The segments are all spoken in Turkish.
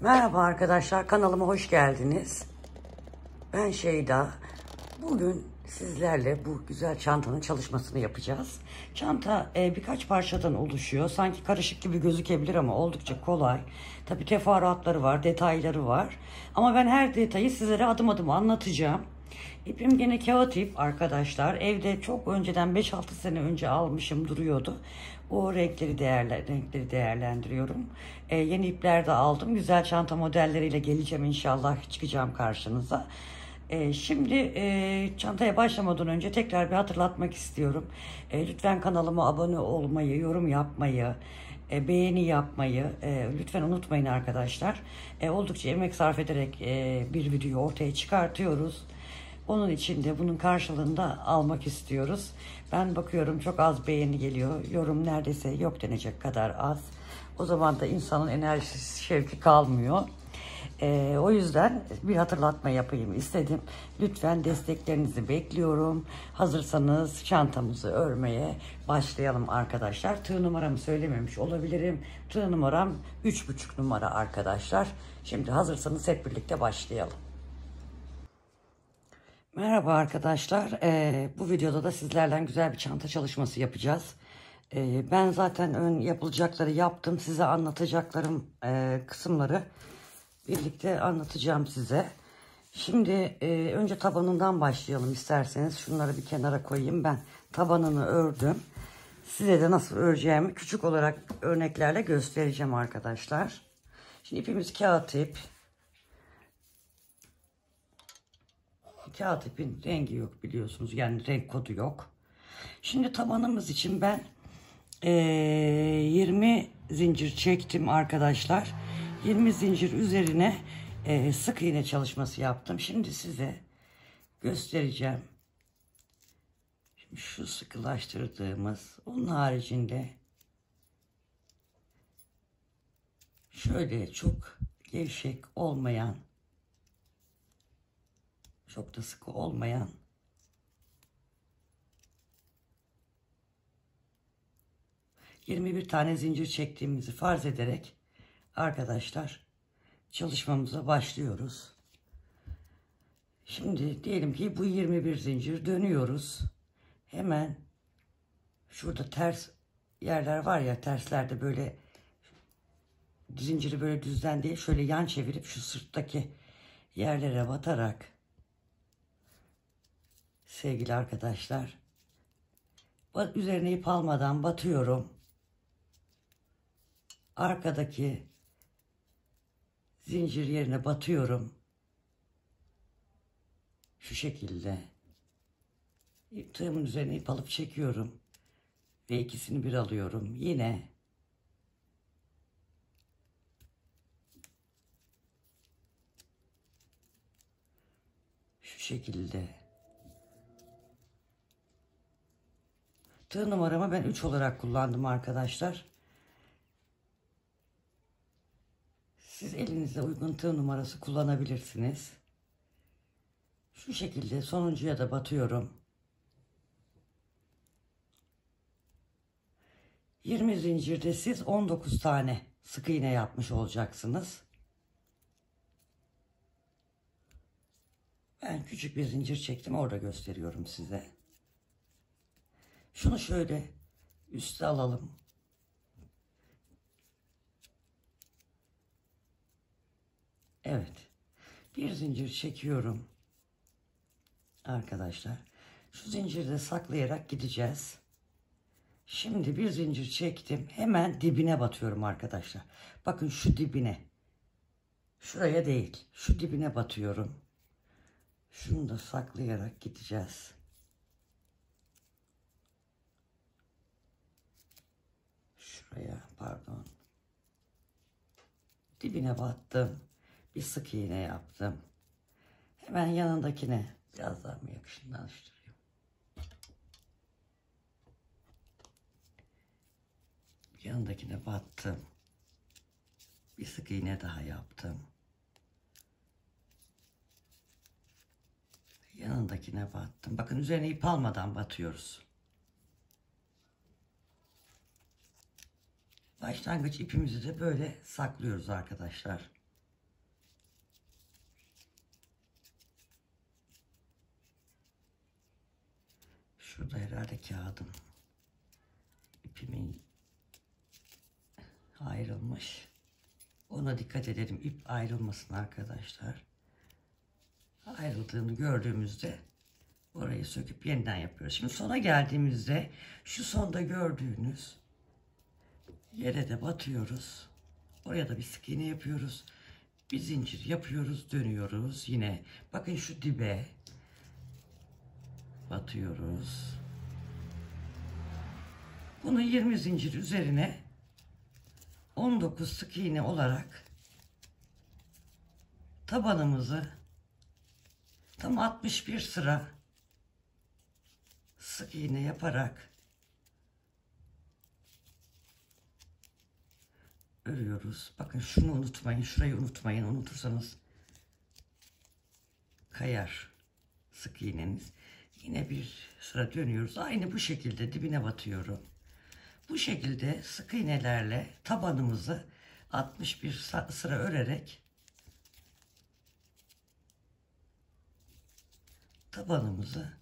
Merhaba arkadaşlar, kanalıma hoş geldiniz. Ben Şeyda. Bugün sizlerle bu güzel çantanın çalışmasını yapacağız. Çanta birkaç parçadan oluşuyor. Sanki karışık gibi gözükebilir ama oldukça kolay. Tabii teferruatları var, detayları var. Ama ben her detayı sizlere adım adım anlatacağım. İpim gene kağıt ip arkadaşlar. Evde çok önceden 5-6 sene önce almışım, duruyordu. O renkleri değerlendiriyorum. Yeni ipler de aldım. Güzel çanta modelleriyle geleceğim inşallah, çıkacağım karşınıza. Şimdi çantaya başlamadan önce tekrar bir hatırlatmak istiyorum. Lütfen kanalıma abone olmayı, yorum yapmayı, beğeni yapmayı lütfen unutmayın arkadaşlar. Oldukça emek sarf ederek bir video ortaya çıkartıyoruz. Onun için de bunun karşılığını da almak istiyoruz. Ben bakıyorum çok az beğeni geliyor. Yorum neredeyse yok denecek kadar az. O zaman da insanın enerjisi, şevki kalmıyor. O yüzden bir hatırlatma yapayım istedim. Lütfen desteklerinizi bekliyorum. Hazırsanız çantamızı örmeye başlayalım arkadaşlar. Tığ numaramı söylememiş olabilirim. Tığ numaram 3,5 numara arkadaşlar. Şimdi hazırsanız hep birlikte başlayalım. Merhaba arkadaşlar. Bu videoda da sizlerle güzel bir çanta çalışması yapacağız. Ben zaten ön yapılacakları yaptım. Size anlatacaklarım kısımları birlikte anlatacağım size. Şimdi önce tabanından başlayalım isterseniz. Şunları bir kenara koyayım. Ben tabanını ördüm. Size de nasıl öreceğimi küçük olarak örneklerle göstereceğim arkadaşlar. Şimdi ipimiz kağıt ip. Kağıt ipin rengi yok biliyorsunuz. Yani renk kodu yok. Şimdi tabanımız için ben 20 zincir çektim arkadaşlar. 20 zincir üzerine sık iğne çalışması yaptım. Şimdi size göstereceğim. Şimdi şu sıkılaştırdığımız, onun haricinde şöyle çok gevşek olmayan, çok da sıkı olmayan 21 tane zincir çektiğimizi farz ederek arkadaşlar çalışmamıza başlıyoruz. Şimdi diyelim ki bu 21 zincir dönüyoruz. Hemen şurada ters yerler var ya, terslerde böyle zinciri böyle düzden değil şöyle yan çevirip şu sırttaki yerlere batarak sevgili arkadaşlar üzerine ip almadan batıyorum. Arkadaki zincir yerine batıyorum. Şu şekilde. Tığımın üzerine ip alıp çekiyorum. Ve ikisini bir alıyorum. Yine şu şekilde. Tığ numaramı ben 3 olarak kullandım arkadaşlar. Siz elinize uygun tığ numarası kullanabilirsiniz. Şu şekilde sonuncuya da batıyorum. 20 zincirde siz 19 tane sık iğne yapmış olacaksınız. Ben küçük bir zincir çektim, orada gösteriyorum size. Şunu şöyle üste alalım. Evet. Bir zincir çekiyorum. Arkadaşlar. Şu zinciri saklayarak gideceğiz. Şimdi bir zincir çektim. Hemen dibine batıyorum arkadaşlar. Bakın şu dibine. Şuraya değil. Şu dibine batıyorum. Şunu da saklayarak gideceğiz. Şuraya pardon. Dibine battım. Bir sık iğne yaptım. Hemen yanındakine biraz daha mı yakışıklaştırayım? Yanındakine battım. Bir sık iğne daha yaptım. Yanındakine battım. Bakın üzerine ip almadan batıyoruz. Başlangıç ipimizi de böyle saklıyoruz arkadaşlar. Şurada herhalde kağıdım, ipimin ayrılmış. Ona dikkat edelim, ip ayrılmasın arkadaşlar. Ayrıldığını gördüğümüzde orayı söküp yeniden yapıyoruz. Şimdi sona geldiğimizde şu sonda gördüğünüz yere de batıyoruz. Oraya da bir sık iğne yapıyoruz. Bir zincir yapıyoruz, dönüyoruz. Yine bakın şu dibe batıyoruz. Bunu 20 zincir üzerine 19 sık iğne olarak tabanımızı tam 61 sıra sık iğne yaparak örüyoruz. Bakın şunu unutmayın, şurayı unutmayın. Unutursanız kayar sık iğneniz. Yine bir sıra dönüyoruz. Aynı bu şekilde dibine batıyorum. Bu şekilde sık iğnelerle tabanımızı 61 sıra örerek tabanımızı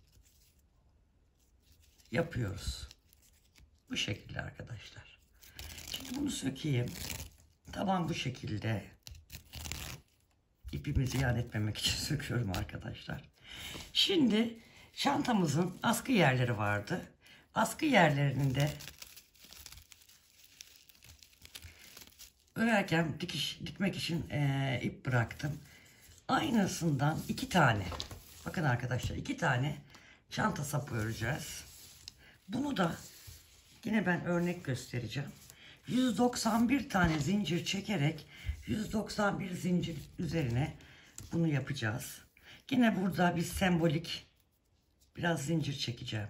yapıyoruz. Bu şekilde arkadaşlar. Şimdi bunu sökeyim. Taban bu şekilde. İpimi ziyan etmemek için söküyorum arkadaşlar. Şimdi çantamızın askı yerleri vardı. Askı yerlerinde örerken dikmek için ip bıraktım. Aynısından 2 tane. Bakın arkadaşlar, 2 tane çanta sapı öreceğiz. Bunu da yine ben örnek göstereceğim. 191 tane zincir çekerek 191 zincir üzerine bunu yapacağız. Yine burada bir sembolik biraz zincir çekeceğim.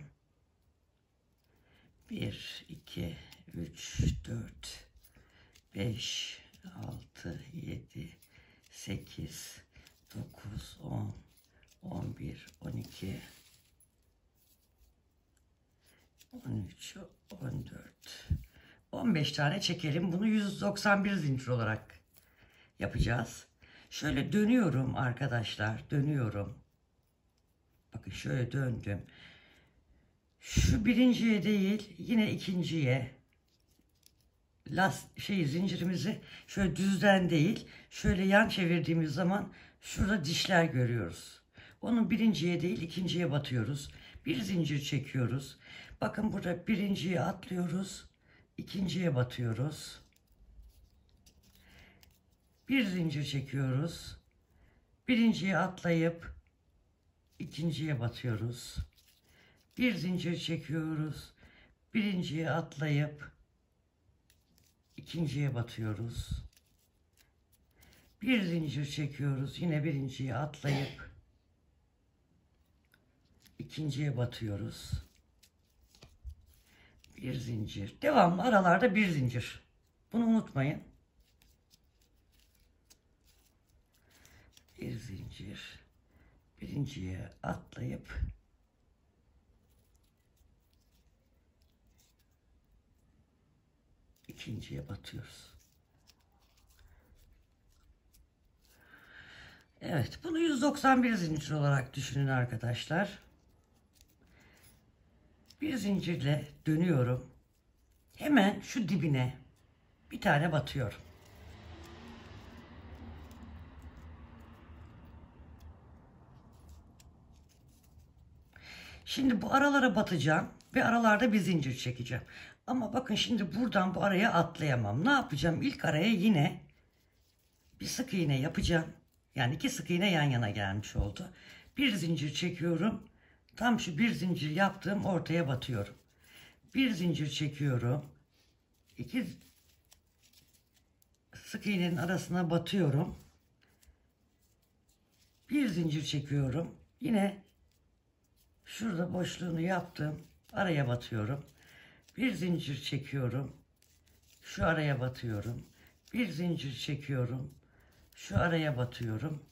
1, 2, 3, 4, 5, 6, 7, 8, 9, 10, 11, 12, 13, 14, 15 tane çekelim. Bunu 191 zincir olarak yapacağız. Şöyle dönüyorum arkadaşlar. Dönüyorum. Bakın şöyle döndüm. Şu birinciye değil, yine ikinciye zincirimizi şöyle düzden değil, şöyle yan çevirdiğimiz zaman şurada dişler görüyoruz. Onun birinciye değil, ikinciye batıyoruz. Bir zincir çekiyoruz. Bakın burada birinciye atlıyoruz. İkinciye batıyoruz. Bir zincir çekiyoruz. Birinciye atlayıp ikinciye batıyoruz. Bir zincir çekiyoruz. Birinciye atlayıp ikinciye batıyoruz. Bir zincir çekiyoruz. Yine birinciye atlayıp ikinciye batıyoruz. Bir zincir. Devamlı aralarda bir zincir. Bunu unutmayın. Bir zincir. Birinciye atlayıp ikinciye batıyoruz. Evet, bunu 191 zincir olarak düşünün arkadaşlar. Bir zincirle dönüyorum. Hemen şu dibine bir tane batıyorum. Şimdi bu aralara batacağım ve aralarda bir zincir çekeceğim. Ama bakın şimdi buradan bu araya atlayamam. Ne yapacağım? İlk araya yine bir sık iğne yapacağım. Yani 2 sık iğne yan yana gelmiş oldu. Bir zincir çekiyorum. Tam şu bir zincir yaptığım ortaya batıyorum. Bir zincir çekiyorum. 2 sık iğnenin arasına batıyorum. Bir zincir çekiyorum. Yine şurada boşluğunu yaptım. Araya batıyorum. Bir zincir çekiyorum. Şu araya batıyorum. Bir zincir çekiyorum. Şu araya batıyorum.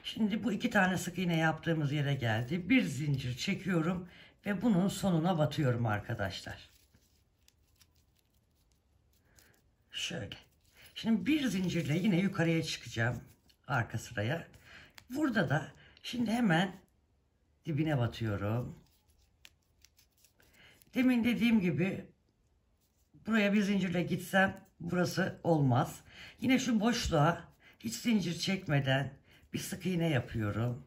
Şimdi bu 2 tane sık iğne yaptığımız yere geldi. Bir zincir çekiyorum ve bunun sonuna batıyorum arkadaşlar. Şöyle. Şimdi bir zincirle yine yukarıya çıkacağım. Arka sıraya. Burada da şimdi hemen dibine batıyorum. Demin dediğim gibi buraya bir zincirle gitsem burası olmaz. Yine şu boşluğa hiç zincir çekmeden bir sık iğne yapıyorum.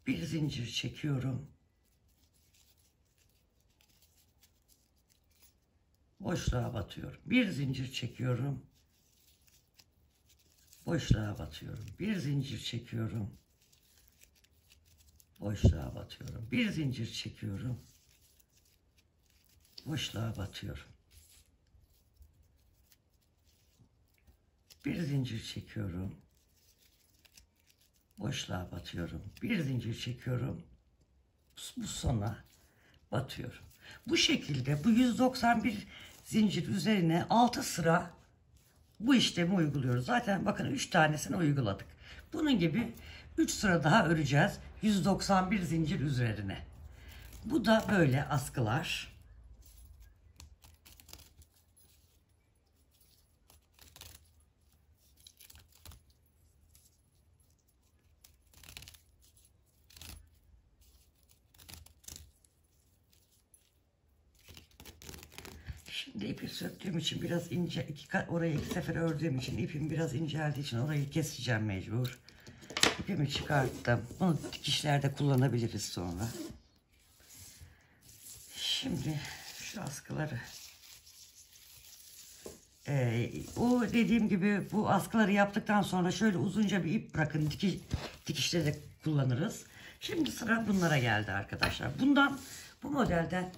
Bir zincir çekiyorum. Boşluğa batıyorum. Bir zincir çekiyorum. Boşluğa batıyorum. Bir zincir çekiyorum. Boşluğa batıyorum. Bir zincir çekiyorum. Boşluğa batıyorum. Bir zincir çekiyorum. Boşluğa batıyorum. Bir zincir çekiyorum. Bu sona batıyorum. Bu şekilde bu 191 zincir üzerine 6 sıra bu işlemi uyguluyoruz. Zaten bakın 3 tanesini uyguladık. Bunun gibi 3 sıra daha öreceğiz 191 zincir üzerine. Bu da böyle askılar. Şimdi ipi söktüğüm için biraz ince, orayı iki sefer ördüğüm için ipim biraz inceldiği için orayı keseceğim mecbur. İpimi çıkarttım. Bunu dikişlerde kullanabiliriz sonra. Şimdi şu askıları o dediğim gibi bu askıları yaptıktan sonra şöyle uzunca bir ip bırakın, dikişte de kullanırız. Şimdi sıra bunlara geldi arkadaşlar. Bu modelden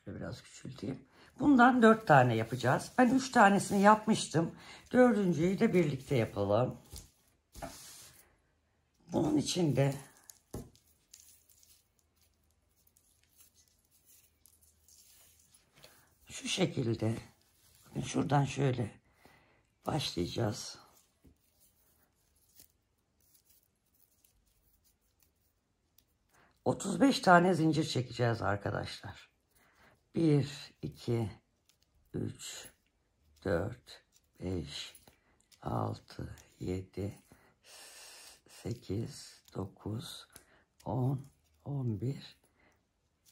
şöyle biraz küçülteyim. Bundan 4 tane yapacağız. Ben 3 tanesini yapmıştım. 4.'yü de birlikte yapalım. Bunun için de şu şekilde şuradan şöyle başlayacağız. ...35 tane zincir çekeceğiz arkadaşlar. 1, 2, 3, 4, 5, 6, 7, 8, 9, 10, 11,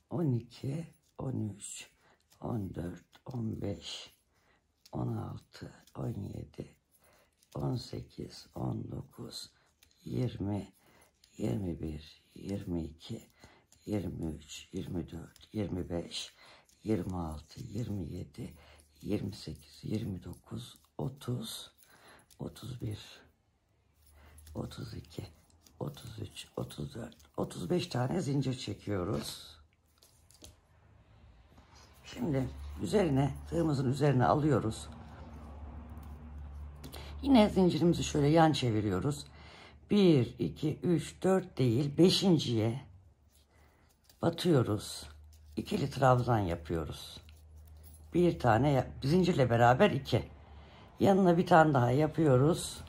12, 13, 14, 15, 16, 17, 18, 19, 20, 21, 22, 23, 24, 25, 26, 27, 28, 29, 30, 31, 32, 33, 34, 35 tane zincir çekiyoruz. Şimdi tığımızın üzerine alıyoruz. Yine zincirimizi şöyle yan çeviriyoruz. 1, 2, 3, 4 değil 5.'ye batıyoruz. İkili trabzan yapıyoruz. Bir tane zincirle beraber 2. Yanına bir tane daha yapıyoruz.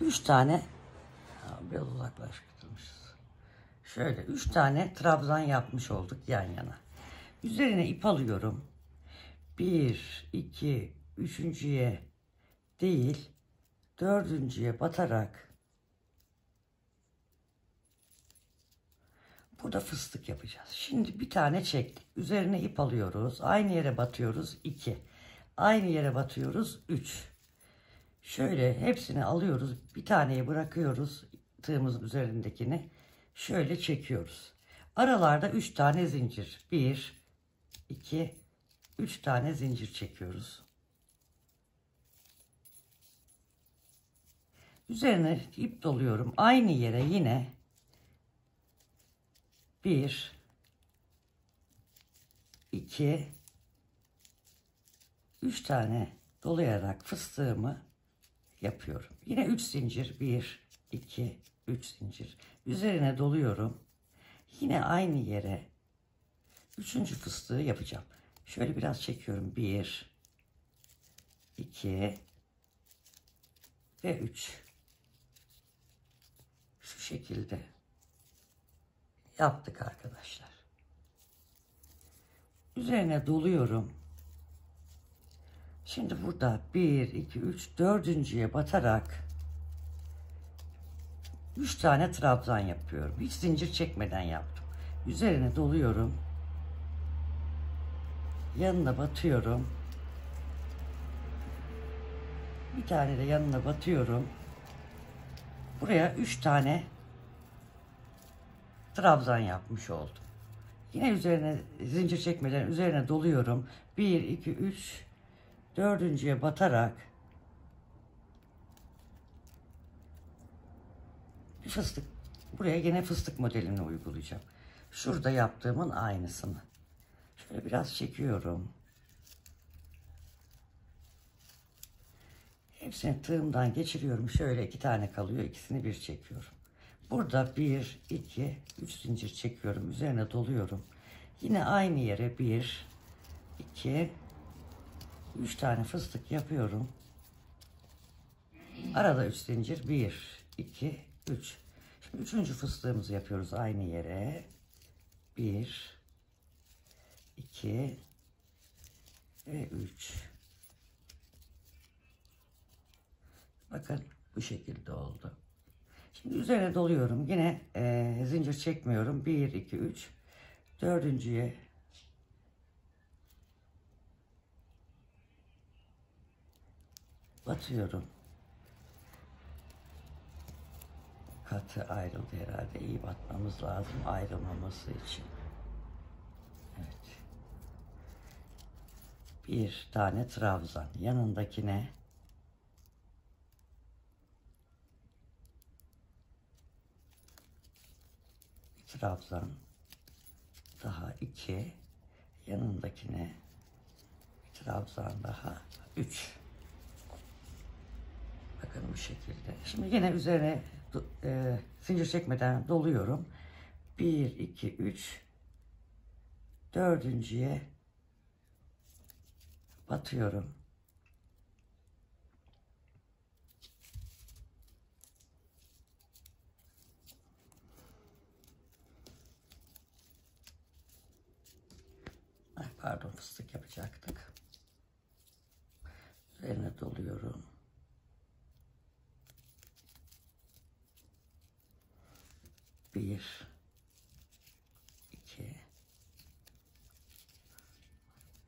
3 tane biraz uzaklaştırmışız. Şöyle 3 tane trabzan yapmış olduk yan yana. Üzerine ip alıyorum. 1, 2, 3.'ye değil 4.'ye batarak burada fıstık yapacağız. Şimdi bir tane çektik. Üzerine ip alıyoruz. Aynı yere batıyoruz. 2. Aynı yere batıyoruz. 3. Şöyle hepsini alıyoruz. Bir taneyi bırakıyoruz. Tığımızın üzerindekini. Şöyle çekiyoruz. Aralarda 3 tane zincir. 1, 2, 3 tane zincir çekiyoruz. Üzerine ip doluyorum. Aynı yere yine 1, 2, 3 tane dolayarak fıstığımı yapıyorum. Yine 3 zincir. 1, 2, 3 zincir. Üzerine doluyorum. Yine aynı yere 3. fıstığı yapacağım. Şöyle biraz çekiyorum. 1, 2 ve 3. Şu şekilde yaptık arkadaşlar. Üzerine doluyorum. Şimdi burada 1, 2, 3, 4.'ye batarak 3 tane trabzan yapıyorum. Hiç zincir çekmeden yaptım. Üzerine doluyorum. Yanına batıyorum. Bir tane de yanına batıyorum. Buraya 3 tane trabzan yapmış oldum. Yine üzerine zincir çekmeden üzerine doluyorum. 1, 2, 3, dördüncüye batarak bir fıstık, buraya yine fıstık modelini uygulayacağım. Şurada yaptığımın aynısını. Şöyle biraz çekiyorum. Hepsini tığımdan geçiriyorum. Şöyle 2 tane kalıyor. İkisini bir çekiyorum. Burada 1, 2, 3 zincir çekiyorum. Üzerine doluyorum. Yine aynı yere 1, 2, 3 tane fıstık yapıyorum. Arada 3 zincir. 1, 2, 3. Şimdi 3. fıstığımızı yapıyoruz aynı yere. 1, 2 ve 3. Bakın bu şekilde oldu. Şimdi üzerine doluyorum. Yine zincir çekmiyorum. 1, 2, 3. Dördüncüye batıyorum. Katı ayrıldı herhalde. İyi batmamız lazım ayrılmaması için. Evet. Bir tane trabzan. Yanındakine bir trabzan. Daha 2. Yanındakine bir trabzan daha 3. Bakın bu şekilde. Şimdi yine üzerine zincir çekmeden doluyorum. 1, 2, 3. Dördüncüye batıyorum. Ay, pardon, fıstık yapacaktık. Üzerine doluyorum. 1, 2,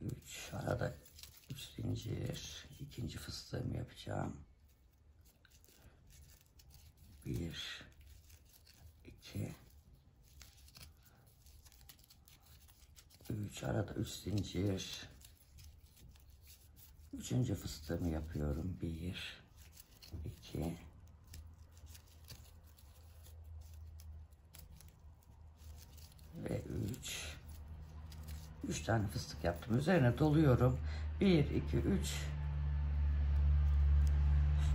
3. Arada 3 zincir. İkinci fıstığımı yapacağım. 1, 2, 3. Arada 3 zincir. Üçüncü fıstığımı yapıyorum. 1, 2, ve 3. 3 tane fıstık yaptım. Üzerine doluyorum. 1, 2, 3.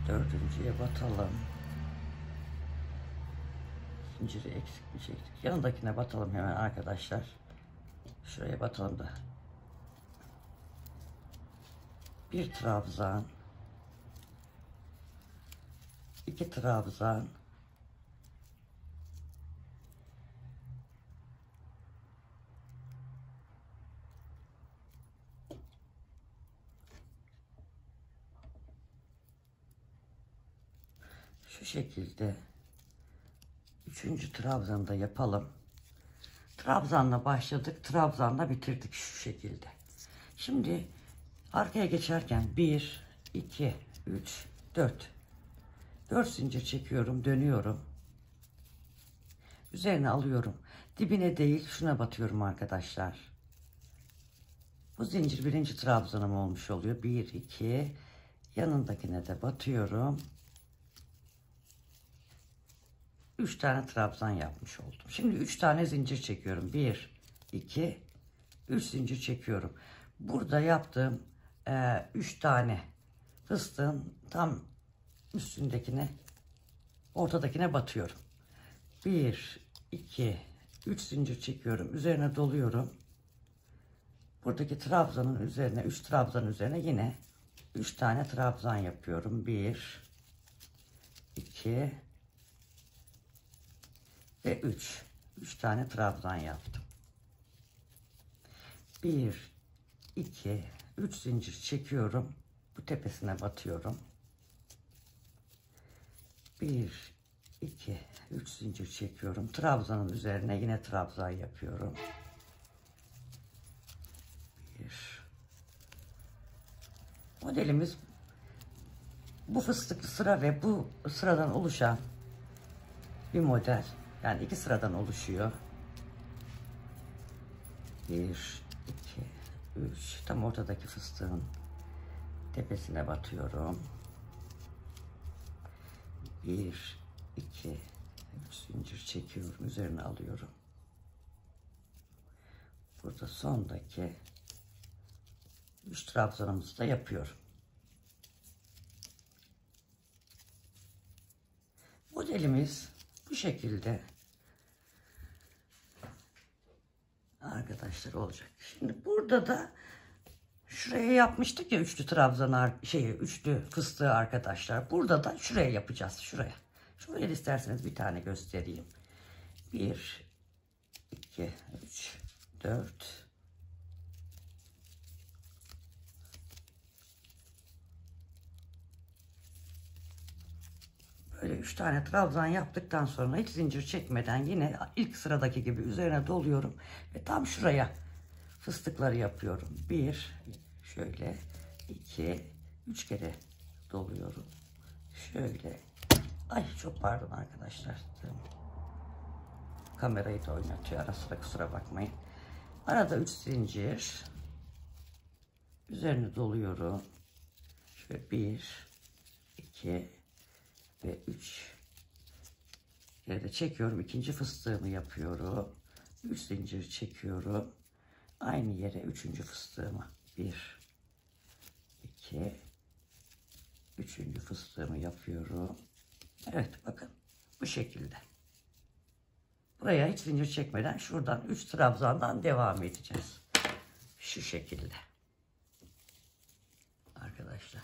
Dördüncüye batalım. Zinciri eksik mi çektik? Yanındakine batalım hemen arkadaşlar. Şuraya batalım da. Bir trabzan. 2 trabzan. Şu şekilde 3. trabzanı da yapalım. Trabzanla başladık, trabzanla bitirdik şu şekilde. Şimdi arkaya geçerken 1, 2, 3, 4. 4 zincir çekiyorum, dönüyorum. Üzerine alıyorum. Dibine değil, şuna batıyorum arkadaşlar. Bu zincir 1. trabzanım olmuş oluyor. 1, 2. Yanındakine de batıyorum. 3 tane trabzan yapmış oldum. Şimdi 3 tane zincir çekiyorum. 1, 2, 3 zincir çekiyorum. Burada yaptığım 3 tane fıstığın tam üstündekine, ortadakine batıyorum. 1, 2, 3 zincir çekiyorum. Üzerine doluyorum. Buradaki trabzanın üzerine, 3 trabzanın üzerine yine 3 tane trabzan yapıyorum. 1, 2 ve 3. 3 tane trabzan yaptım. 1, 2, 3 zincir çekiyorum. Bu tepesine batıyorum. 1, 2, 3 zincir çekiyorum. Trabzanın üzerine yine trabzan yapıyorum. 1. Modelimiz bu fıstıklı sıra ve bu sıradan oluşan bir model. Yani 2 sıradan oluşuyor. 1, 2, 3. Tam ortadaki fıstığın tepesine batıyorum. 1, 2, 3 zincir çekiyorum. Üzerine alıyorum. Burada sondaki 3 trabzanımızı da yapıyorum. Modelimiz bu şekilde arkadaşlar olacak. Şimdi burada da şuraya yapmıştık ya üçlü trabzan üçlü fıstığı arkadaşlar. Burada da şuraya yapacağız. Şuraya isterseniz bir tane göstereyim. 1, 2, 3, 4. Böyle 3 tane trabzan yaptıktan sonra hiç zincir çekmeden yine ilk sıradaki gibi üzerine doluyorum ve tam şuraya fıstıkları yapıyorum. 1, şöyle 2, 3 kere doluyorum. Şöyle. Ay çok pardon arkadaşlar. Kamerayı da oynatıyor ara sıra, kusura bakmayın. Arada 3 zincir. Üzerine doluyorum. Şöyle 1, 2 ve 3 kere de çekiyorum. İkinci fıstığımı yapıyorum. 3 zincir çekiyorum. Aynı yere üçüncü fıstığımı 1, 2, üçüncü fıstığımı yapıyorum. Evet bakın bu şekilde. Buraya hiç zincir çekmeden şuradan 3 trabzandan devam edeceğiz. Şu şekilde. Arkadaşlar.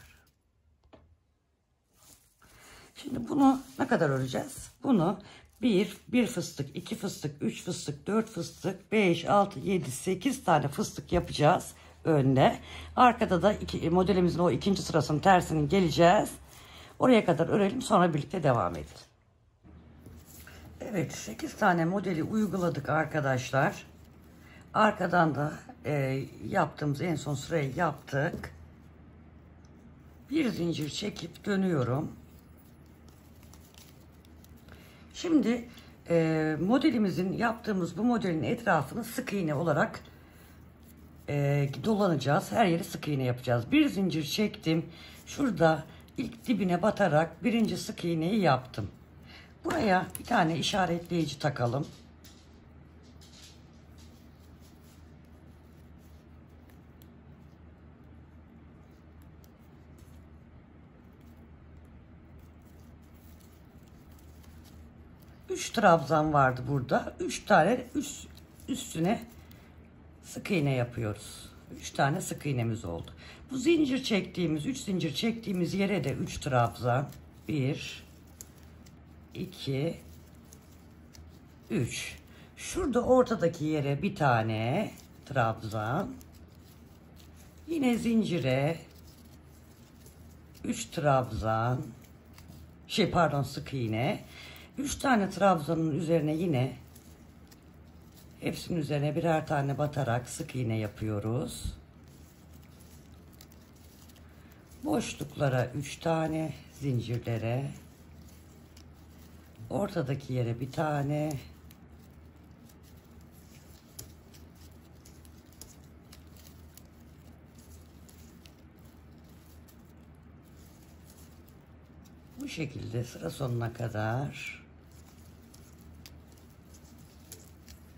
Şimdi bunu ne kadar öreceğiz? Bunu 1 fıstık, 2 fıstık, 3 fıstık, 4 fıstık, 5, 6, 7, 8 tane fıstık yapacağız önde. Arkada da modelimizin o ikinci sırasının tersini geleceğiz. Oraya kadar örelim, sonra birlikte devam edelim. Evet, 8 tane modeli uyguladık arkadaşlar. Arkadan da yaptığımız en son sırayı yaptık. Bir zincir çekip dönüyorum. Şimdi modelimizin yaptığımız bu modelin etrafını sık iğne olarak dolanacağız. Her yeri sık iğne yapacağız. Bir zincir çektim. Şurada ilk dibine batarak birinci sık iğneyi yaptım. Buraya bir tane işaretleyici takalım. Üç trabzan vardı burada. 3 tane üstüne sık iğne yapıyoruz. 3 tane sık iğnemiz oldu. Bu zincir çektiğimiz 3 zincir çektiğimiz yere de 3 trabzan. 1 2 3. Şurada ortadaki yere bir tane trabzan. Yine zincire 3 trabzan. Sık iğne. 3 tane trabzanın üzerine yine hepsinin üzerine birer tane batarak sık iğne yapıyoruz. Boşluklara 3 tane, zincirlere, ortadaki yere bir tane, bu şekilde sıra sonuna kadar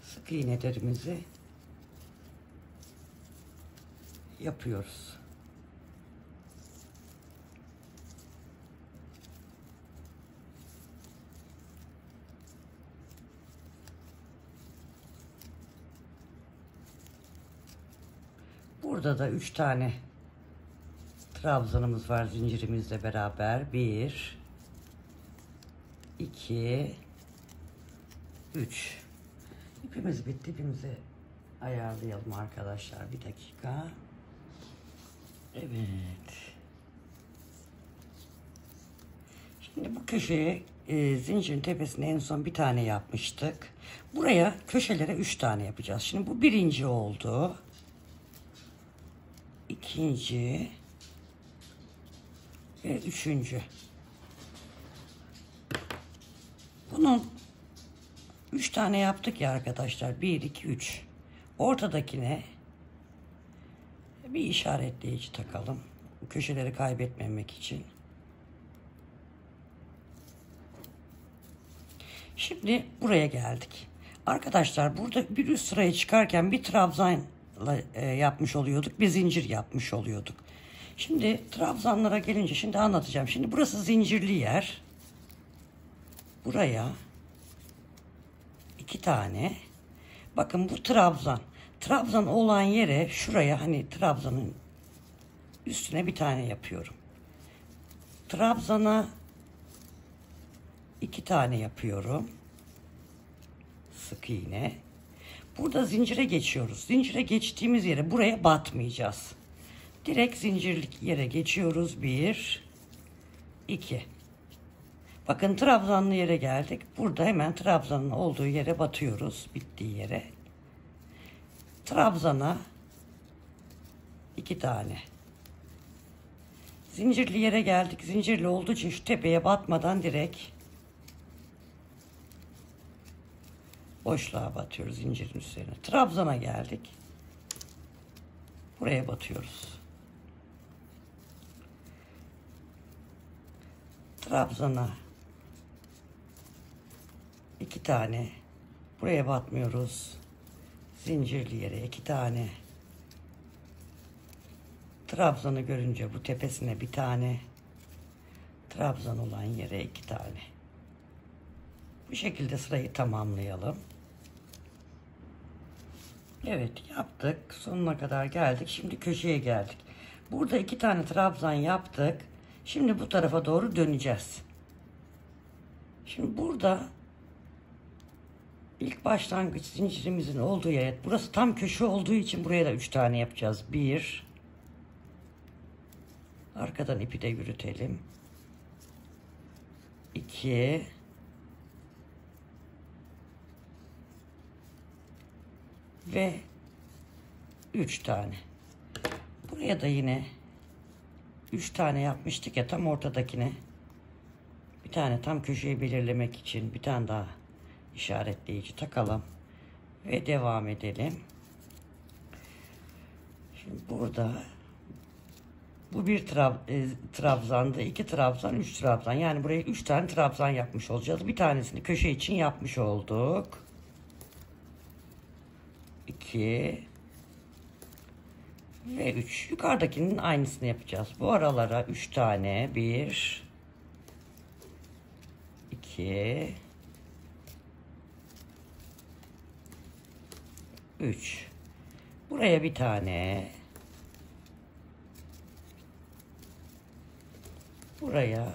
sık iğnelerimizi yapıyoruz. Burada da 3 tane trabzanımız var zincirimizle beraber. 1 2 3. İpimiz bitti. İpimizi ayarlayalım arkadaşlar. Bir dakika. Evet. Şimdi bu köşeye zincirin tepesine en son bir tane yapmıştık. Buraya köşelere 3 tane yapacağız. Şimdi bu birinci oldu. İkinci ve üçüncü. Bunun 3 tane yaptık ya arkadaşlar. 1, 2, 3. Ortadakine bir işaretleyici takalım. Köşeleri kaybetmemek için. Şimdi buraya geldik. Arkadaşlar burada bir üst sıraya çıkarken bir trabzanla yapmış oluyorduk. Bir zincir yapmış oluyorduk. Şimdi trabzanlara gelince şimdi anlatacağım. Şimdi burası zincirli yer. Buraya 2 tane. Bakın bu trabzan. Trabzan olan yere şuraya hani trabzanın üstüne bir tane yapıyorum. Trabzana 2 tane yapıyorum. Sık iğne. Burada zincire geçiyoruz. Zincire geçtiğimiz yere buraya batmayacağız. Direkt zincirlik yere geçiyoruz. 1, 2. Bakın trabzanlı yere geldik. Burada hemen trabzanın olduğu yere batıyoruz. Bittiği yere. Trabzana 2 tane. Zincirli yere geldik. Zincirli olduğu için şu tepeye batmadan direkt boşluğa batıyoruz zincirin üzerine. Trabzana geldik. Buraya batıyoruz. Trabzana 2 tane. Buraya batmıyoruz. Zincirli yere 2 tane. Trabzanı görünce bu tepesine bir tane. Trabzan olan yere 2 tane. Bu şekilde sırayı tamamlayalım. Evet yaptık. Sonuna kadar geldik. Şimdi köşeye geldik. Burada 2 tane trabzan yaptık. Şimdi bu tarafa doğru döneceğiz. Şimdi burada ilk başlangıç zincirimizin olduğu yer. Burası tam köşe olduğu için buraya da 3 tane yapacağız. 1. Arkadan ipi de yürütelim. 2. Ve 3 tane. Buraya da yine 3 tane yapmıştık ya tam ortadakine. Bir tane tam köşeyi belirlemek için bir tane daha işaretleyici takalım. Ve devam edelim. Şimdi burada bu bir trabzandı. 2 trabzan, 3 trabzan. Yani buraya 3 tane trabzan yapmış olacağız. Bir tanesini köşe için yapmış olduk. 2 ve 3. Yukarıdakinin aynısını yapacağız. Bu aralara 3 tane. 1 2 3. Buraya bir tane. Buraya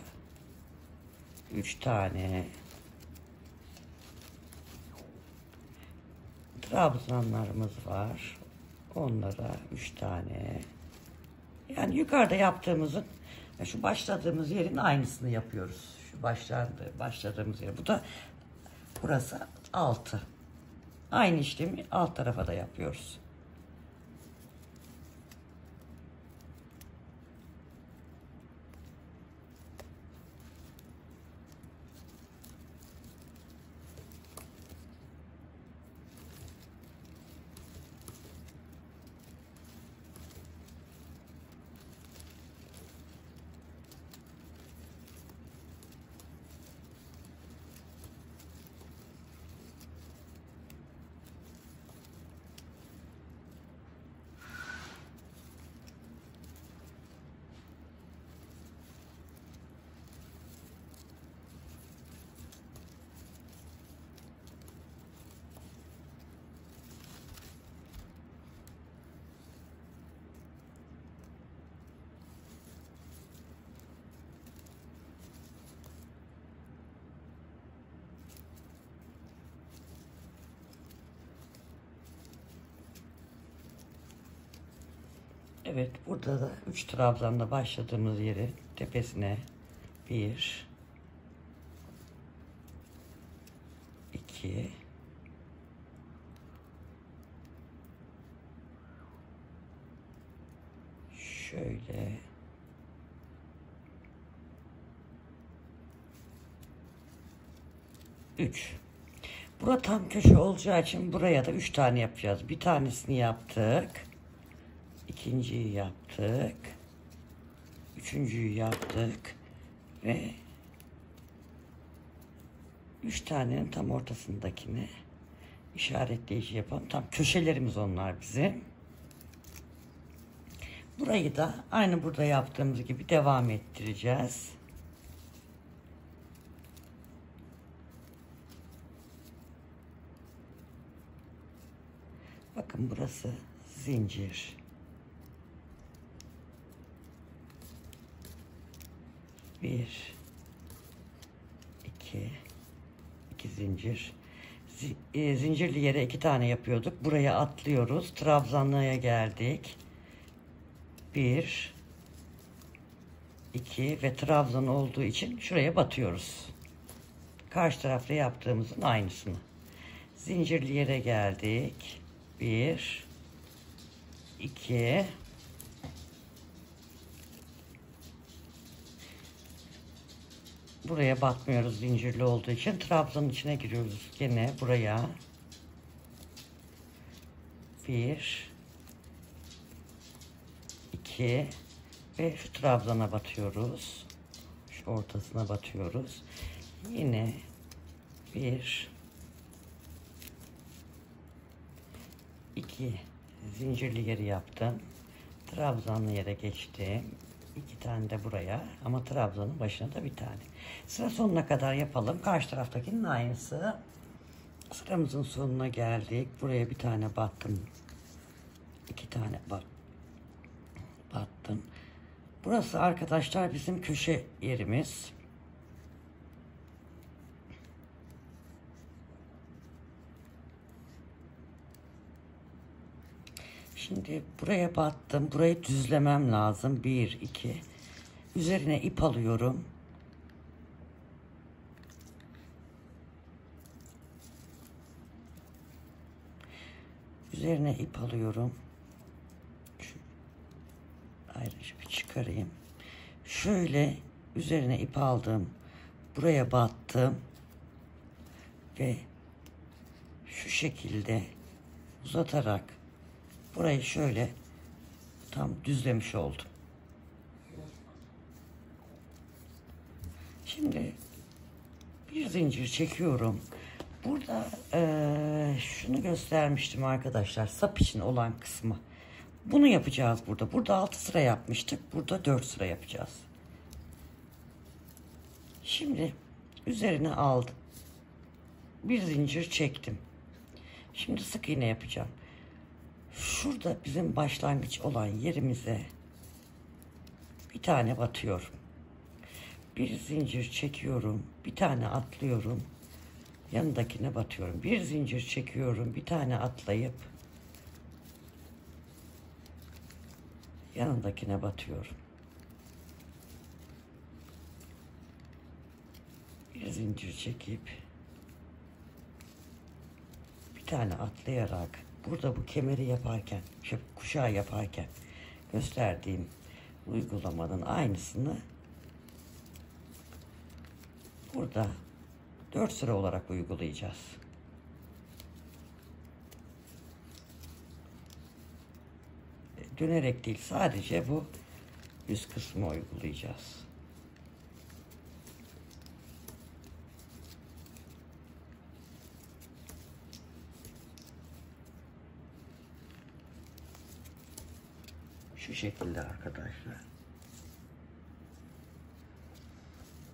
3 tane. Trabzanlarımız var. Onlara 3 tane. Yani yukarıda yaptığımızın şu başladığımız yerin aynısını yapıyoruz. Şu başladığımız yer. Bu da burası 6. Aynı işlemi alt tarafa da yapıyoruz. Evet, burada da 3 trabzanla başladığımız yeri tepesine 1 2, şöyle, 3. Bura tam köşe olacağı için buraya da 3 tane yapacağız. Bir tanesini yaptık. İkinciyi yaptık. Üçüncüyü yaptık. Ve 3 tanenin tam ortasındakini işaretleyici yapalım. Tam köşelerimiz onlar bizim. Burayı da aynı burada yaptığımız gibi devam ettireceğiz. Bakın burası zincir. Bir, iki zincir. Zincirli yere 2 tane yapıyorduk. Buraya atlıyoruz. Trabzanlığa geldik. 1, 2 ve trabzan olduğu için şuraya batıyoruz. Karşı tarafta yaptığımızın aynısını. Zincirli yere geldik. 1, 2, buraya batmıyoruz zincirli olduğu için. Trabzanın içine giriyoruz gene buraya. 1, 2 ve şu trabzana batıyoruz. Şu ortasına batıyoruz. Yine 1, 2 zincirli yeri yaptım. Trabzanlı yere geçtim. 2 tane de buraya ama trabzanın başına da bir tane. Sıra sonuna kadar yapalım. Karşı taraftakinin aynısı. Sıramızın sonuna geldik. Buraya bir tane battım. 2 tane battım. Burası arkadaşlar bizim köşe yerimiz. Şimdi buraya battım. Burayı düzlemem lazım. 1, 2. Üzerine ip alıyorum. Üzerine ip alıyorum. Ayrıca bir çıkarayım. Şöyle üzerine ip aldım. Buraya battım. Ve şu şekilde uzatarak burayı şöyle tam düzlemiş oldum. Şimdi bir zincir çekiyorum. Burada şunu göstermiştim arkadaşlar. Sap için olan kısmı. Bunu yapacağız burada. Burada 6 sıra yapmıştık. Burada 4 sıra yapacağız. Şimdi üzerine aldım. Bir zincir çektim. Şimdi sık iğne yapacağım. Şurada bizim başlangıç olan yerimize bir tane batıyorum. Bir zincir çekiyorum. Bir tane atlıyorum. Yanındakine batıyorum. Bir zincir çekiyorum. Bir tane atlayıp yanındakine batıyorum. Bir zincir çekip bir tane atlayarak burada bu kemeri yaparken, şu kuşağı yaparken gösterdiğim uygulamanın aynısını burada 4 sıra olarak uygulayacağız. Dönerek değil, sadece bu üst kısmı uygulayacağız. Şu şekilde arkadaşlar.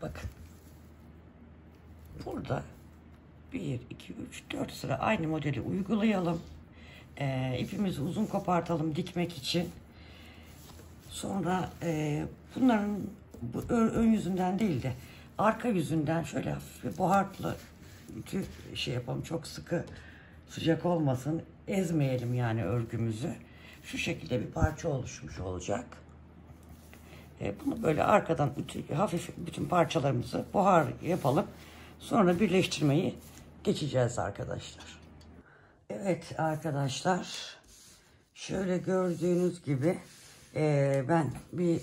Bakın. Burada 1, 2, 3, 4 sıra aynı modeli uygulayalım. İpimizi uzun kopartalım dikmek için. Sonra bunların ön yüzünden değil de arka yüzünden şöyle hafif bir buharlı şey yapalım. Çok sıkı sıcak olmasın. Ezmeyelim yani örgümüzü. Şu şekilde bir parça oluşmuş olacak. Bunu böyle arkadan hafif bütün parçalarımızı buhar yapalım. Sonra birleştirmeyi geçeceğiz arkadaşlar. Evet arkadaşlar, şöyle gördüğünüz gibi ben bir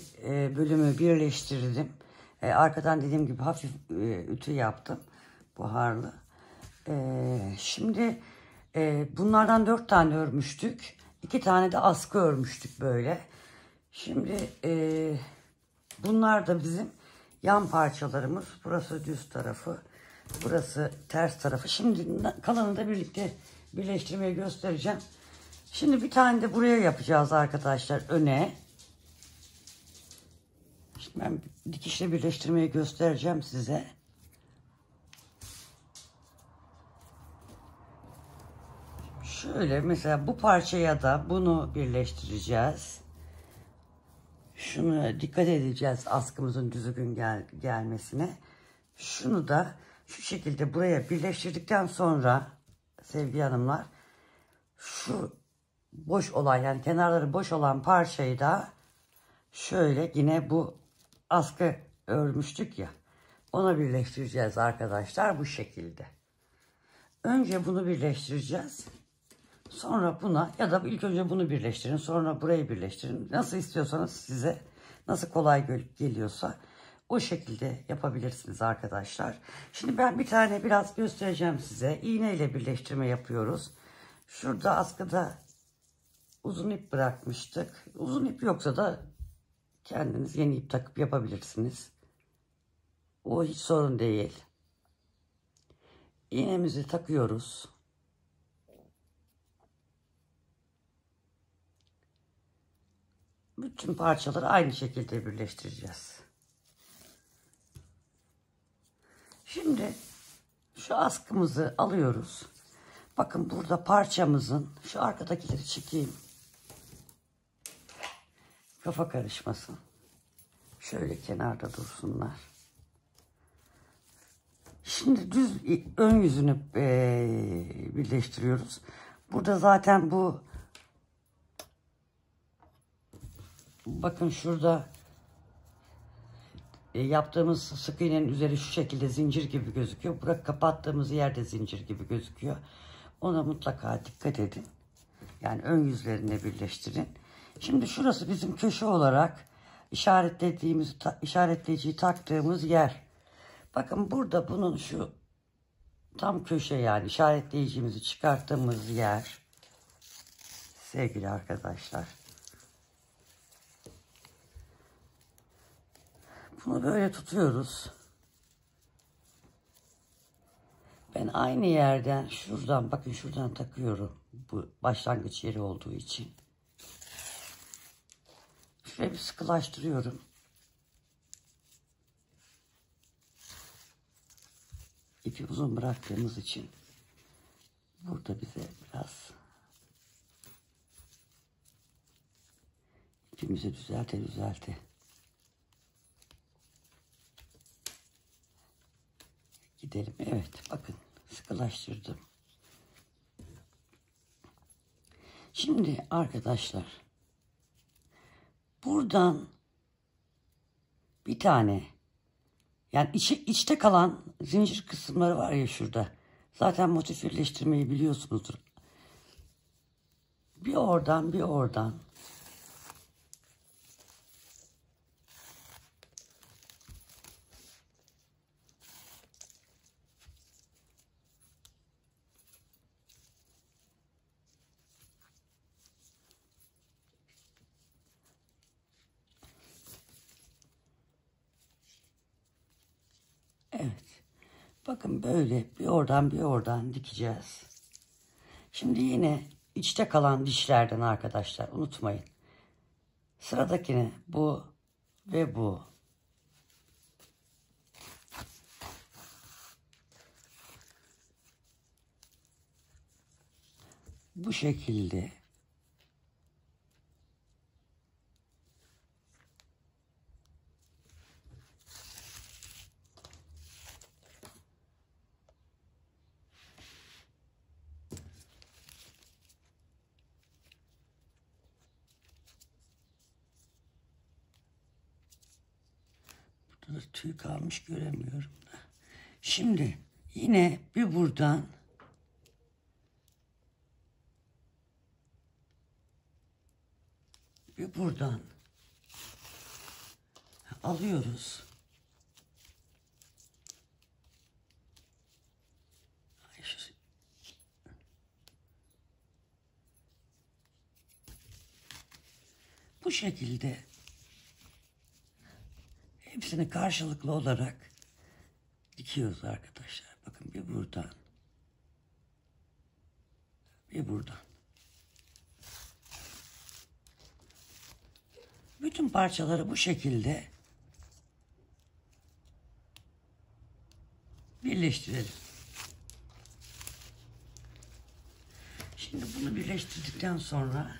bölümü birleştirdim. Arkadan dediğim gibi hafif ütü yaptım, buharlı. Şimdi bunlardan 4 tane örmüştük. 2 tane de askı örmüştük böyle. Şimdi bunlar da bizim yan parçalarımız. Burası düz tarafı, burası ters tarafı. Şimdi kalanını da birlikte birleştirmeyi göstereceğim. Şimdi bir tane de buraya yapacağız arkadaşlar, öne. Şimdi ben dikişle birleştirmeyi göstereceğim size. Şöyle mesela bu parçaya da bunu birleştireceğiz. Şunu dikkat edeceğiz, askımızın düzgün gelmesine. Şunu da şu şekilde buraya birleştirdikten sonra sevgili hanımlar, şu boş olan, yani kenarları boş olan parçayı da şöyle, yine bu askı örmüştük ya, ona birleştireceğiz arkadaşlar, bu şekilde. Önce bunu birleştireceğiz. Sonra buna, ya da ilk önce bunu birleştirin, sonra burayı birleştirin. Nasıl istiyorsanız, size nasıl kolay geliyorsa o şekilde yapabilirsiniz arkadaşlar. Şimdi ben bir tane biraz göstereceğim size. İğne ile birleştirme yapıyoruz. Şurada askıda uzun ip bırakmıştık. Uzun ip yoksa da kendiniz yeni ip takıp yapabilirsiniz. O hiç sorun değil. İğnemizi takıyoruz. Bütün parçaları aynı şekilde birleştireceğiz. Şimdi şu askımızı alıyoruz. Bakın burada parçamızın, şu arkadakileri çekeyim, kafa karışmasın. Şöyle kenarda dursunlar. Şimdi düz ön yüzünü birleştiriyoruz. Burada zaten bu, bakın şurada yaptığımız sık iğnenin üzeri şu şekilde zincir gibi gözüküyor. Burada kapattığımız yerde zincir gibi gözüküyor. Ona mutlaka dikkat edin. Yani ön yüzlerini birleştirin. Şimdi şurası bizim köşe olarak işaretleyiciyi taktığımız yer. Bakın burada bunun şu tam köşe, yani işaretleyicimizi çıkarttığımız yer sevgili arkadaşlar. Bunu böyle tutuyoruz. Ben aynı yerden, şuradan, bakın şuradan takıyorum. Bu başlangıç yeri olduğu için. Şuraya bir sıkılaştırıyorum. İpi uzun bıraktığımız için burada bize biraz ipimizi düzelte gidelim. Evet, bakın sıkılaştırdım. Şimdi arkadaşlar, buradan bir tane, yani içte kalan zincir kısımları var ya şurada. Zaten motif birleştirmeyi biliyorsunuzdur. Bir oradan, bir oradan. Evet. Bakın böyle bir oradan bir oradan dikeceğiz. Şimdi yine içte kalan dişlerden arkadaşlar, unutmayın. Sıradakini bu ve bu. Bu şekilde burada tüy kalmış, göremiyorum da. Şimdi Yine bir buradan bir buradan alıyoruz. Bu şekilde hepsini karşılıklı olarak dikiyoruz arkadaşlar. Bakın bir buradan, bir buradan. Bütün parçaları bu şekilde birleştirelim. Şimdi bunu birleştirdikten sonra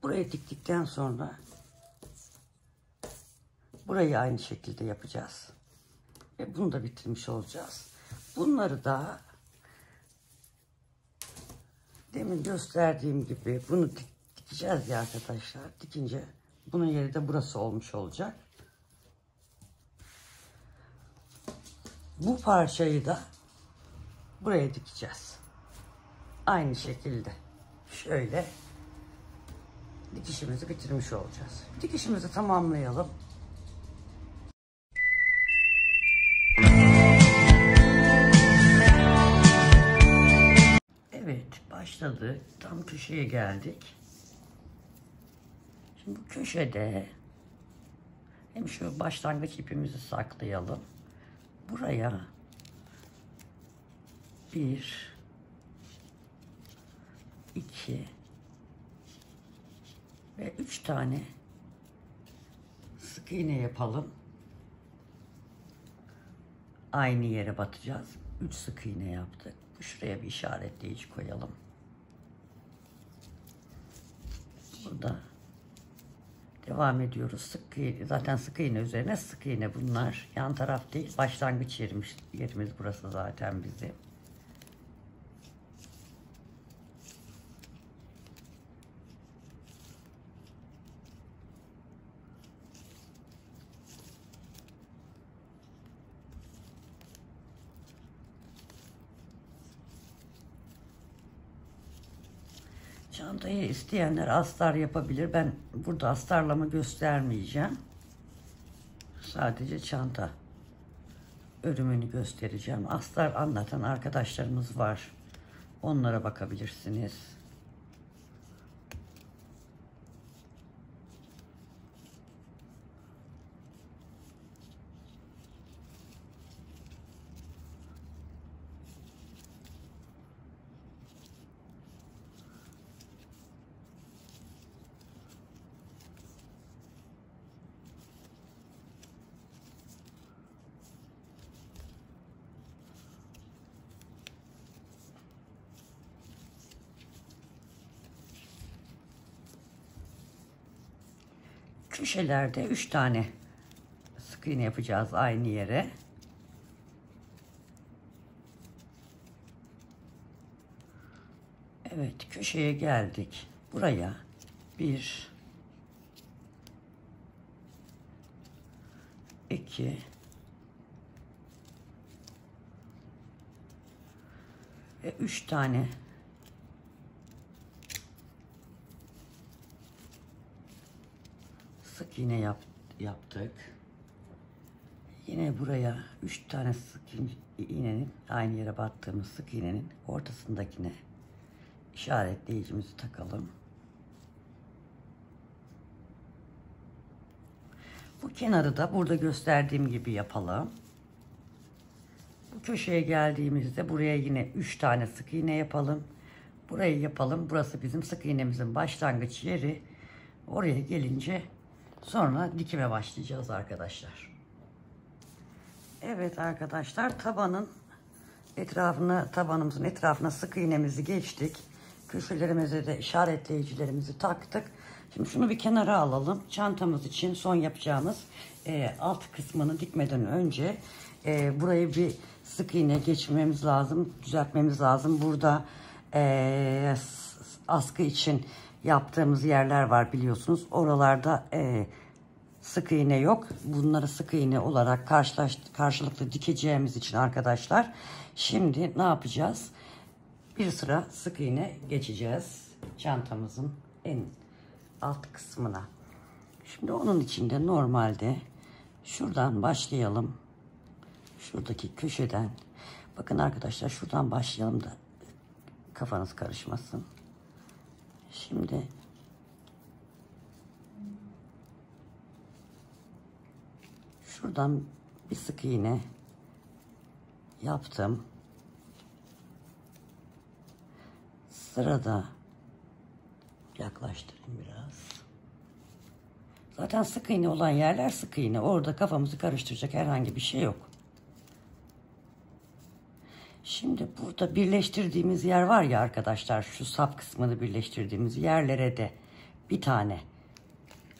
buraya diktikten sonra burayı aynı şekilde yapacağız. Ve bunu da bitirmiş olacağız. Bunları da demin gösterdiğim gibi bunu dikeceğiz ya arkadaşlar. Dikince bunun yeri de burası olmuş olacak. Bu parçayı da buraya dikeceğiz. Aynı şekilde şöyle dikişimizi bitirmiş olacağız. Dikişimizi tamamlayalım. Evet, başladı. Tam köşeye geldik. Şimdi bu köşede hem şu başlangıç ipimizi saklayalım. Buraya 1 2 ve 3 tane sık iğne yapalım. Aynı yere batacağız. 3 sık iğne yaptık. Şuraya bir işaretleyici koyalım. Burada devam ediyoruz. Sık iğne, zaten sık iğne üzerine sık iğne bunlar. Yan taraf değil. Başlangıç yerimiz burası zaten bizim. Çantayı isteyenler astar yapabilir. Ben burada astarlama göstermeyeceğim. Sadece çanta örümünü göstereceğim. Astar anlatan arkadaşlarımız var. Onlara bakabilirsiniz. Köşelerde 3 tane sık iğne yapacağız aynı yere. Evet, köşeye geldik. Buraya 1 2 ve 3 tane sık iğne yaptık. Yine buraya 3 tane sık iğnenin, aynı yere battığımız sık iğnenin ortasındakine işaretleyicimizi takalım. Bu kenarı da burada gösterdiğim gibi yapalım. Bu köşeye geldiğimizde buraya yine 3 tane sık iğne yapalım. Burayı yapalım. Burası bizim sık iğnemizin başlangıç yeri. Oraya gelince sonra dikime başlayacağız arkadaşlar. Evet arkadaşlar, tabanımızın etrafına sık iğnemizi geçtik. Köşelerimize de işaretleyicilerimizi taktık. Şimdi şunu bir kenara alalım. Çantamız için son yapacağımız alt kısmını dikmeden önce burayı bir sık iğne geçirmemiz lazım, düzeltmemiz lazım. Burada askı için yaptığımız yerler var biliyorsunuz. Oralarda sık iğne yok. Bunları sık iğne olarak karşılıklı dikeceğimiz için arkadaşlar. Şimdi ne yapacağız? Bir sıra sık iğne geçeceğiz çantamızın en alt kısmına. Şimdi onun için de normalde şuradan başlayalım. Şuradaki köşeden. Bakın arkadaşlar, şuradan başlayalım da kafanız karışmasın. Şimdi şuradan bir sık iğne yaptım. Sırada yaklaştırayım biraz. Zaten sık iğne olan yerler sık iğne. Orada kafamızı karıştıracak herhangi bir şey yok. Şimdi burada birleştirdiğimiz yer var ya arkadaşlar, şu sap kısmını birleştirdiğimiz yerlere de bir tane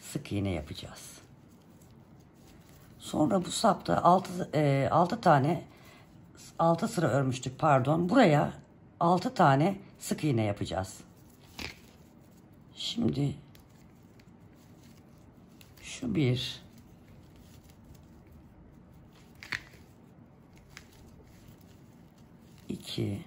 sık iğne yapacağız. Sonra bu sapta 6 sıra örmüştük pardon. Buraya 6 tane sık iğne yapacağız. Şimdi şu bir, iki,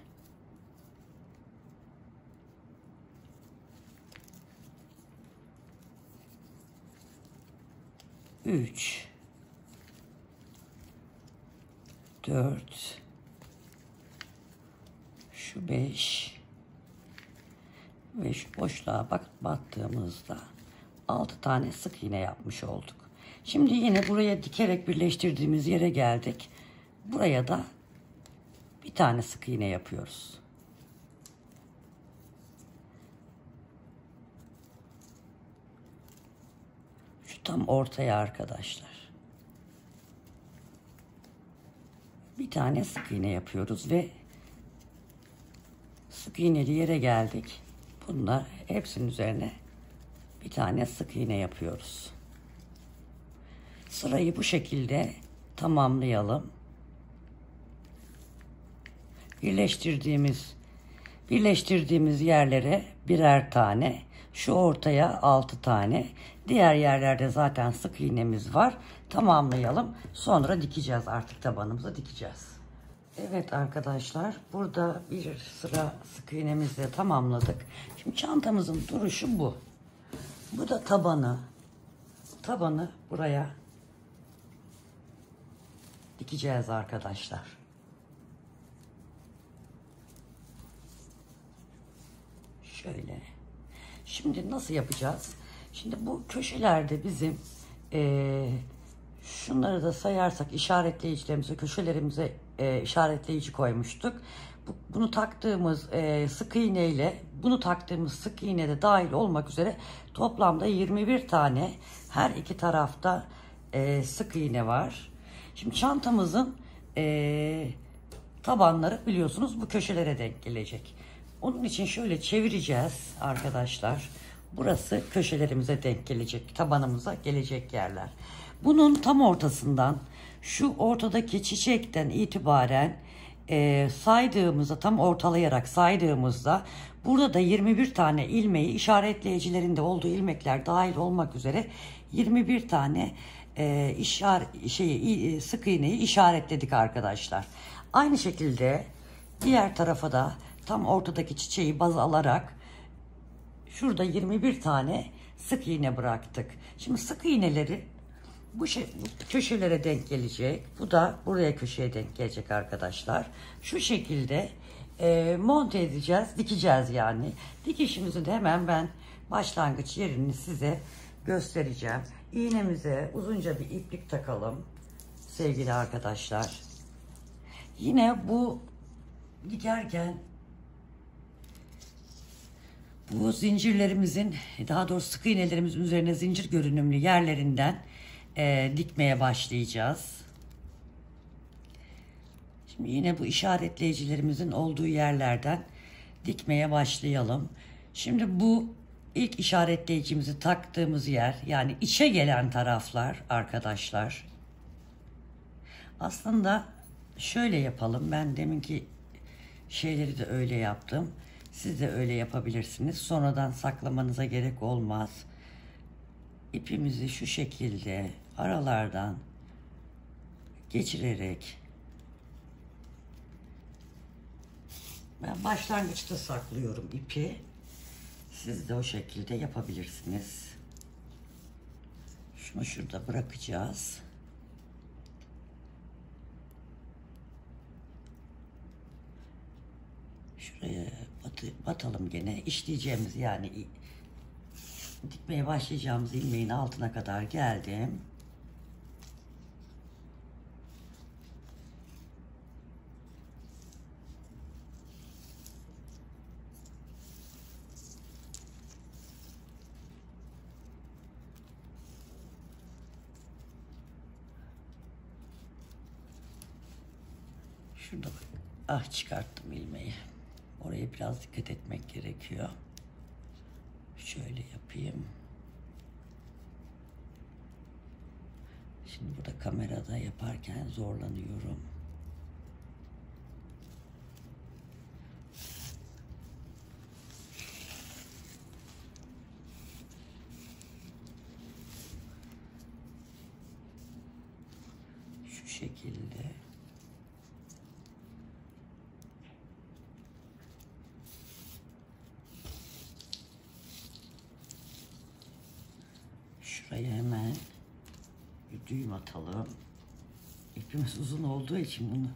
üç, 4, şu 5 ve şu boşluğa battığımızda 6 tane sık iğne yapmış olduk. Şimdi yine buraya dikerek birleştirdiğimiz yere geldik. Buraya da bir tane sık iğne yapıyoruz. Şu tam ortaya arkadaşlar. Bir tane sık iğne yapıyoruz ve sık iğneli yere geldik. Bunlar hepsinin üzerine bir tane sık iğne yapıyoruz. Sırayı bu şekilde tamamlayalım. Birleştirdiğimiz yerlere birer tane, şu ortaya 6 tane, diğer yerlerde zaten sık iğnemiz var. Tamamlayalım. Sonra dikeceğiz, artık tabanımıza dikeceğiz. Evet arkadaşlar, burada bir sıra sık iğnemizle tamamladık. Şimdi çantamızın duruşu bu. Bu da tabanı buraya dikeceğiz arkadaşlar. Şöyle. Şimdi nasıl yapacağız? Şimdi bu köşelerde bizim şunları da sayarsak işaretleyicilerimize, köşelerimize işaretleyici koymuştuk. Bunu taktığımız sık iğne ile bunu taktığımız sık iğne de dahil olmak üzere toplamda 21 tane her iki tarafta sık iğne var. Şimdi çantamızın tabanları biliyorsunuz bu köşelere denk gelecek. Onun için şöyle çevireceğiz arkadaşlar. Burası köşelerimize denk gelecek, tabanımıza gelecek yerler. Bunun tam ortasından, şu ortadaki çiçekten itibaren saydığımızda, tam ortalayarak saydığımızda burada da 21 tane ilmeği, işaretleyicilerinde olduğu ilmekler dahil olmak üzere 21 tane sık iğneyi işaretledik arkadaşlar. Aynı şekilde diğer tarafa da tam ortadaki çiçeği baz alarak şurada 21 tane sık iğne bıraktık. Şimdi sık iğneleri bu köşelere denk gelecek. Bu da buraya köşeye denk gelecek arkadaşlar. Şu şekilde monte edeceğiz, dikeceğiz yani. Dikişimizi de hemen ben başlangıç yerini size göstereceğim. İğnemize uzunca bir iplik takalım sevgili arkadaşlar. Yine bu dikerken bu zincirlerimizin, daha doğrusu sık iğnelerimizin üzerine zincir görünümlü yerlerinden dikmeye başlayacağız. Şimdi yine bu işaretleyicilerimizin olduğu yerlerden dikmeye başlayalım. Şimdi bu ilk işaretleyicimizi taktığımız yer, yani içe gelen taraflar arkadaşlar. Aslında şöyle yapalım. Ben deminki şeyleri de öyle yaptım. Siz de öyle yapabilirsiniz. Sonradan saklamanıza gerek olmaz. ipimizi şu şekilde aralardan geçirerek, ben başlangıçta saklıyorum ipi. Siz de o şekilde yapabilirsiniz. Şunu şurada bırakacağız. Şuraya batalım gene. İşleyeceğimiz, yani dikmeye başlayacağımız ilmeğin altına kadar geldim. Şurada bak. Ah, çıkarttım ilmeği. Oraya biraz dikkat etmek gerekiyor. Şöyle yapayım. Şimdi burada kamerada yaparken zorlanıyorum. Şu şekilde. Şuraya hemen bir düğüm atalım. İpimiz uzun olduğu için bunu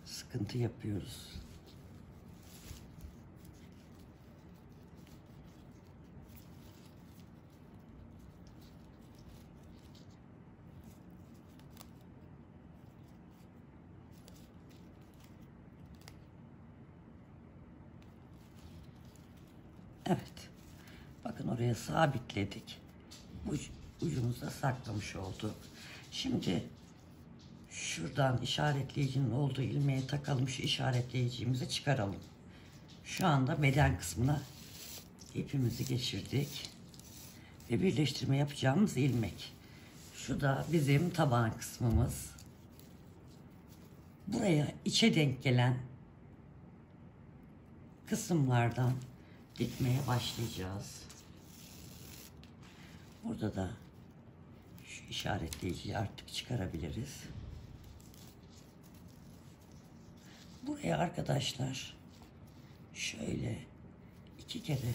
sıkıntı yapıyoruz. Evet. Bakın, oraya sabitledik. Ucumuzda saklamış olduk. Şimdi şuradan işaretleyicinin olduğu ilmeğe takalım. Şu işaretleyicimizi çıkaralım. Şu anda beden kısmına ipimizi geçirdik. Ve birleştirme yapacağımız ilmek. Şu da bizim taban kısmımız. Buraya içe denk gelen kısımlardan dikmeye başlayacağız. Burada da şu işaretleyiciyi artık çıkarabiliriz. Buraya arkadaşlar şöyle 2 kere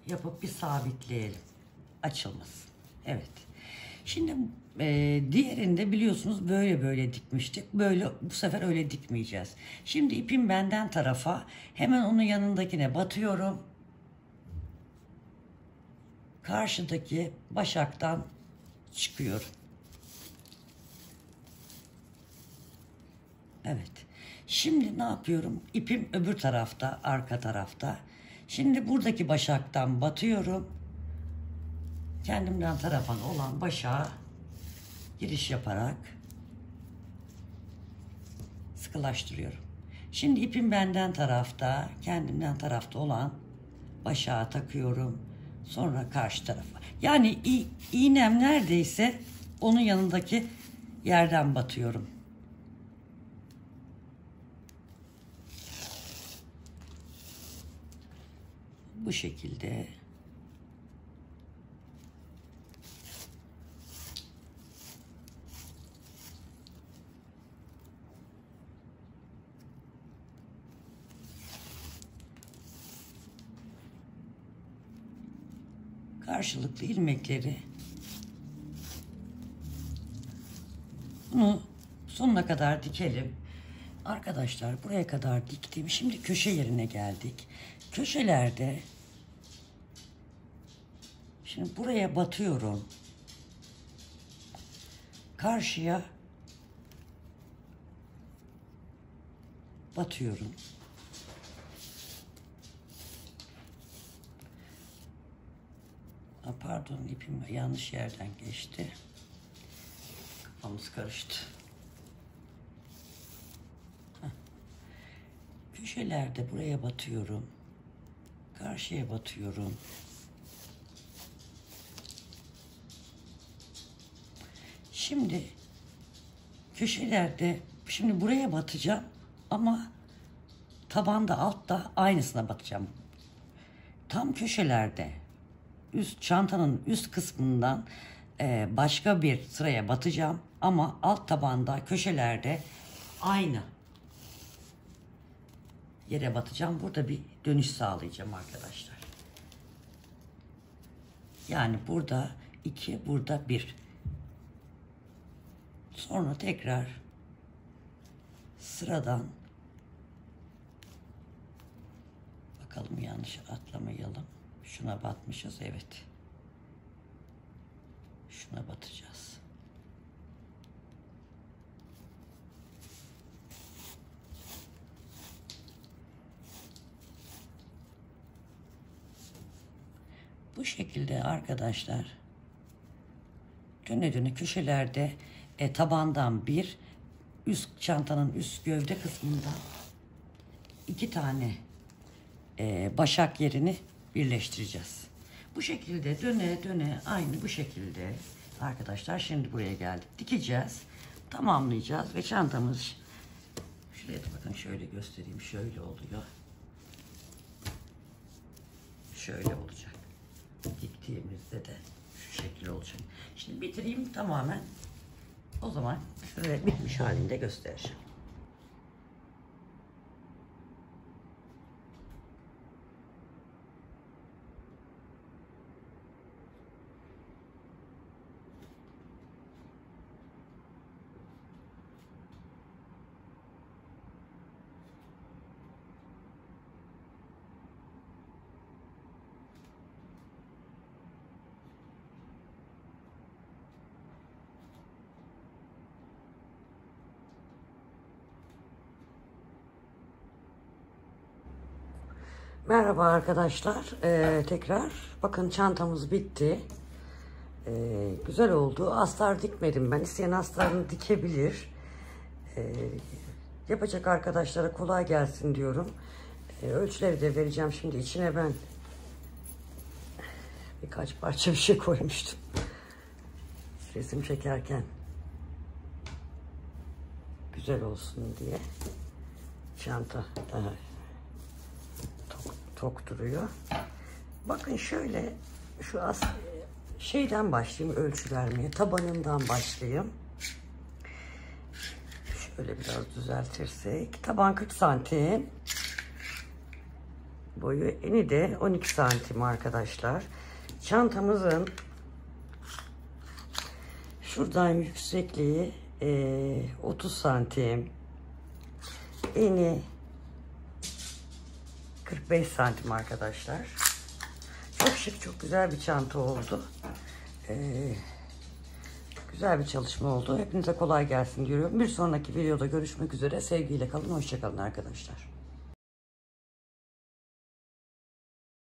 yapıp bir sabitleyelim. Açılmasın. Evet. Şimdi diğerinde biliyorsunuz böyle dikmiştik. Böyle bu sefer öyle dikmeyeceğiz. Şimdi ipim benden tarafa, hemen onun yanındakine batıyorum. Karşıdaki başaktan çıkıyorum. Evet. Şimdi ne yapıyorum? İpim öbür tarafta, arka tarafta. Şimdi buradaki başaktan batıyorum. Kendimden tarafa olan başağa giriş yaparak sıkılaştırıyorum. Şimdi ipim benden tarafta, kendimden tarafta olan başağa takıyorum. Sonra karşı tarafa. Yani iğnem neredeyse onun yanındaki yerden batıyorum. Bu şekilde. Karşılıklı ilmekleri bunu sonuna kadar dikelim. Arkadaşlar, buraya kadar diktim. Şimdi köşe yerine geldik. Köşelerde şimdi buraya batıyorum. Karşıya batıyorum. Pardon, ipim yanlış yerden geçti. Kafamız karıştı. Köşelerde buraya batıyorum. Karşıya batıyorum. Şimdi köşelerde, şimdi buraya batacağım ama tabanda, altta aynısına batacağım. Tam köşelerde çantanın üst kısmından başka bir sıraya batacağım. Ama alt tabanda köşelerde aynı yere batacağım. Burada bir dönüş sağlayacağım arkadaşlar. Yani burada 2, burada 1. Sonra tekrar sıradan bakalım, yanlış atlamayalım. Şuna batmışız, evet. Şuna batacağız. Bu şekilde arkadaşlar döne döne köşelerde tabandan bir, üst çantanın üst gövde kısmından 2 tane başak yerini birleştireceğiz. Bu şekilde döne döne aynı bu şekilde arkadaşlar, şimdi buraya geldik. Dikeceğiz, tamamlayacağız ve çantamız şuraya da bakın, şöyle göstereyim, şöyle oluyor. Şöyle olacak. Diktiğimizde de şu şekil olacak. Şimdi bitireyim tamamen. O zaman şöyle bitmiş halinde göstereceğim. Merhaba arkadaşlar. Tekrar bakın, çantamız bitti. Güzel oldu. Astar dikmedim ben. İsteyen astarını dikebilir. Yapacak arkadaşlara kolay gelsin diyorum. Ölçüleri de vereceğim. Şimdi içine ben birkaç parça bir şey koymuştum. Resim çekerken güzel olsun diye. Çanta daha tok duruyor. Bakın şöyle şu şeyden başlayayım, ölçü vermeye. Tabanından başlayayım. Şöyle biraz düzeltirsek. Taban 40 santim. Boyu, eni de 12 santim arkadaşlar. Çantamızın şuradan yüksekliği 30 santim. Eni 45 santim arkadaşlar. Çok şık, çok güzel bir çanta oldu. Güzel bir çalışma oldu. Hepinize kolay gelsin diyorum. Bir sonraki videoda görüşmek üzere. Sevgiyle kalın. Hoşça kalın arkadaşlar.